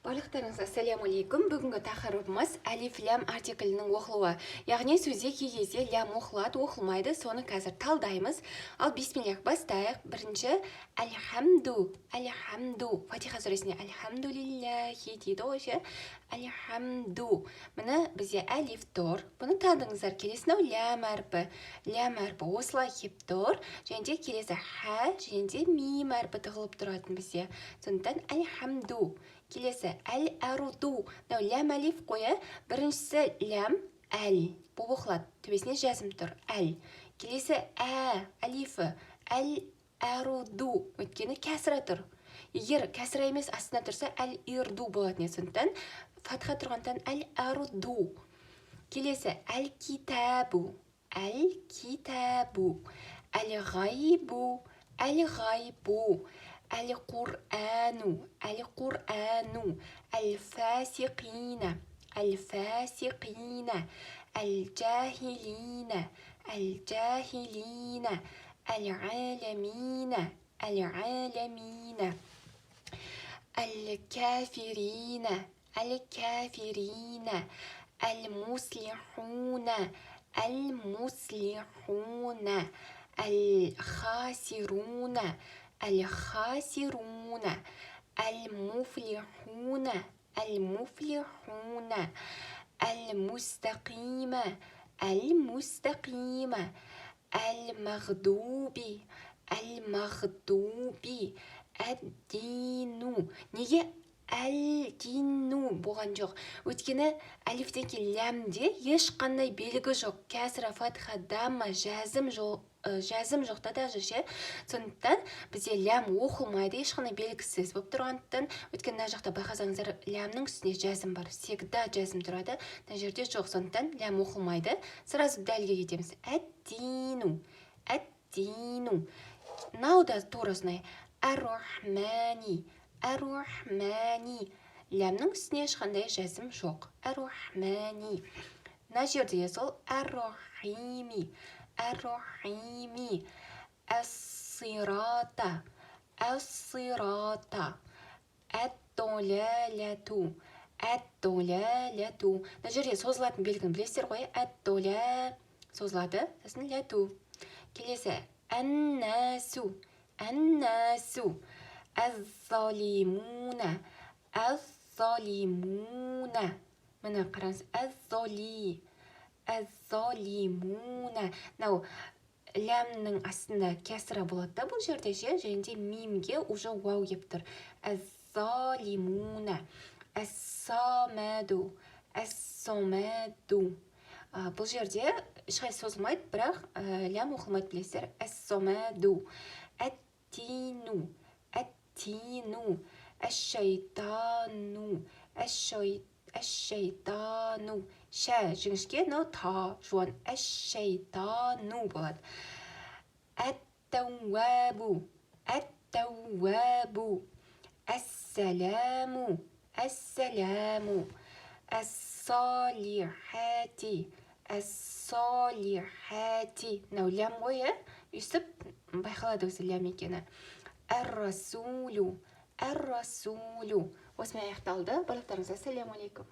Барлықтарыңызға ассалаумалейкум. Бүгінгі тақырыбымыз әлиф лям артиклінің оқылуы. Яғни сөзде кей кезде лям оқылады, оқылмайды. Соны қазір талдаймыз. Ал бисмиллах бастайық. Бірінші әлхамду. Әлхамду. Фатиха сүресінде әлхамдулиллахи дейді ғой ше. Әлхамду. Міне бізде әлиф тұр. Бұны таңдыңыздар. Келесінау лям әрпі. Лям әрпі осылай кеп тұр. Және де келесі ха, және де мим әрпі тығылып тұратын бізде. Сондықтан әлхамду. Келесі әл-әруду. Лям әлиф қойы. Біріншісі лям әл. Бұл оқылады. Төбесіне жазым тұр. Әл. Келесі әлифі. Әл-әруду. Өткені кәсіра тұр. Егер кәсіра емес астына тұрса әл-ирду болатын. Сондықтан фатха тұрғантан әл-әруду. Келесі әл-китабу. Әл-китабу. Әл-ғайбу. Әл-ғайбу. Әл-Қур'ану, Әл-Қур'ану, Әл-Фасиқина, Әл-Фасиқина, Әл-Джахилина, Әл-Джахилина, Әл-Аламина, Әл-Аламина, Әл-Кафирина, Әл-Кафирина, Әл-Муслихуна, Әл-Муслихуна, Әл-Хасируна, الخاسرون المفلحون المفلحون المستقيمة المستقيمة المغضوب المغضوب الدين неге әл-дину болған жоқ? Өйткені әлифтен кейін лямде ешқандай белгі жоқ. Кәсіра, фатха, дамма, жазым жоқта даже ше. Сондықтан бізде лям оқылмайды, ешқандай белгісіз болып тұрғандықтан. Өйткені мына жақта байқасаңыздар, лямның үстіне жазым бар. Всегда жазым тұрады. Мына жерде жоқ. Сондықтан лям оқылмайды. Сразу дәлге кетеміз. Әд-дину. Әд-дину. Мынау да тура осындай. Ар-рахмани. Ар-рахмани. Лямның үстіне ешқандай жазым жоқ. Ар-рахмани. Мына жерде сол ар-рахими. Ар-рахими. Ас-сирата. Ас-сирата. Әд-доляляту. Әд-доляляту. Мына жерде созылатын белгіні білесіздер ғой? Әд-доля созылады. Сосын ляту. Келесі ән-насу. Ән-насу. Әз-залимуна. Әз-залимуна. Міне қараңыз. Әз-зали. Әз-залимуна. Нау лямның астында кәсіра болады да бұл жерде ше. Және де мимге уже вау кеп тұр. Әз-залимуна. Әс-самаду. Әс-самаду. Бұл жерде ешқай созылмайды, бірақ лям оқылмайды білесіздер. Әс-самаду. Әт-тину. Әт-тину. Әш-шайтану. Әш-шайтану. Ша жіңішке, но та жуан. Әш-шайтану болады. Әт-тауабу. Әт-тауабу. Әс-саламу. Әс-саламу. Әс-салихати. Әс-салихати. Мынау лям ғой, өйстіп байқалады өзі лям екені. Әр-расулу. Әр-расулу. Осымен аяқталды. Барлықтарыңызға ассалаумалейкум.